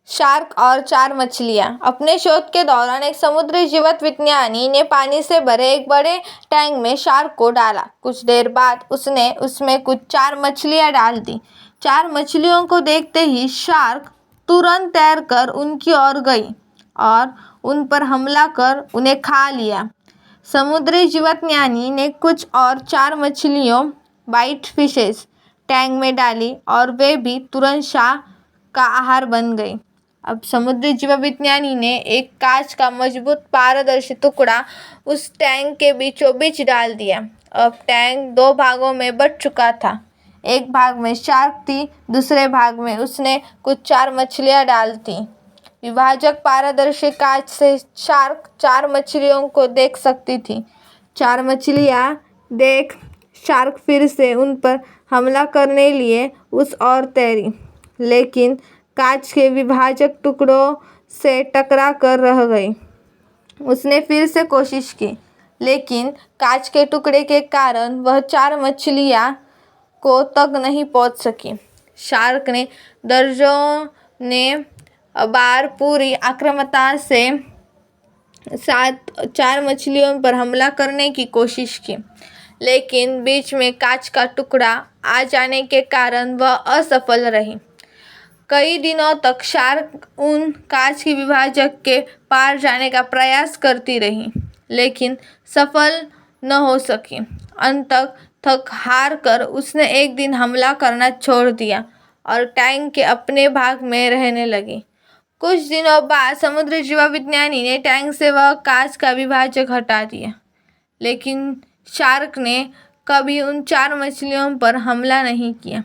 Shark और चार मछलियाँ। अपने शोध के दौरान एक समुद्री जीव विज्ञानी ने पानी से भरे एक बड़े टैंक में शार्क को डाला। कुछ देर बाद उसने उसमें कुछ 4 मछलियाँ डाल दी। 4 मछलियों को देखते ही शार्क तुरंत तैरकर उनकी ओर गई और उन पर हमला कर उन्हें खा लिया। समुद्री जीवविज्ञानी ने कुछ और 4 मछलियों बाइट फिशेस टैंक में डाली और वे भी तुरंत शार्क का आहार बन गई। अब समुद्री जीवविज्ञानी ने एक कांच का मजबूत पारदर्शी टुकड़ा उस टैंक के बीचों बीच डाल दिया। अब टैंक 2 भागों में बंट चुका था। एक भाग में शार्क थी, दूसरे भाग में उसने कुछ 4 मछलियाँ डाल थी। विभाजक पारदर्शी कांच से शार्क 4 मछलियों को देख सकती थी। 4 मछलियाँ देख शार्क फिर से उन पर हमला करने लिए उस ओर तैरी, लेकिन कांच के विभाजक टुकड़ों से टकरा कर रह गई। उसने फिर से कोशिश की, लेकिन कांच के टुकड़े के कारण वह 4 मछलियाँ को तक नहीं पहुँच सकी। शार्क ने दर्जनों बार पूरी आक्रामकता से 4 मछलियों पर हमला करने की कोशिश की, लेकिन बीच में कांच का टुकड़ा आ जाने के कारण वह असफल रही। कई दिनों तक शार्क उन कांच के विभाजक के पार जाने का प्रयास करती रही, लेकिन सफल न हो सकी। अंततः थक हार कर उसने एक दिन हमला करना छोड़ दिया और टैंक के अपने भाग में रहने लगी। कुछ दिनों बाद समुद्री जीवविज्ञानी ने टैंक से वह कांच का विभाजक हटा दिया, लेकिन शार्क ने कभी उन 4 मछलियों पर हमला नहीं किया,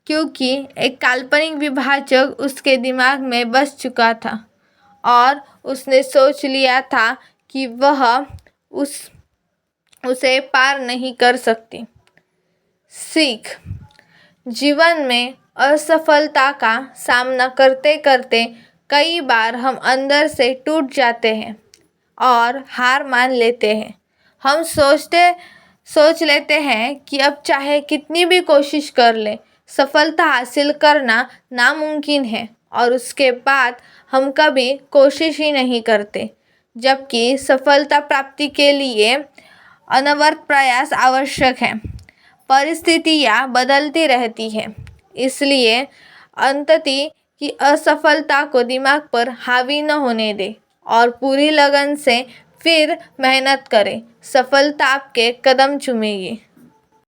क्योंकि एक काल्पनिक विभाजक उसके दिमाग में बस चुका था और उसने सोच लिया था कि वह उसे पार नहीं कर सकती। सीख: जीवन में असफलता का सामना करते करते कई बार हम अंदर से टूट जाते हैं और हार मान लेते हैं। हम सोच लेते हैं कि अब चाहे कितनी भी कोशिश कर ले, सफलता हासिल करना नामुमकिन है, और उसके बाद हम कभी कोशिश ही नहीं करते, जबकि सफलता प्राप्ति के लिए अनवरत प्रयास आवश्यक है। परिस्थितियाँ बदलती रहती हैं, इसलिए अंततः की असफलता को दिमाग पर हावी न होने दें और पूरी लगन से फिर मेहनत करें। सफलता आपके कदम चूमेगी।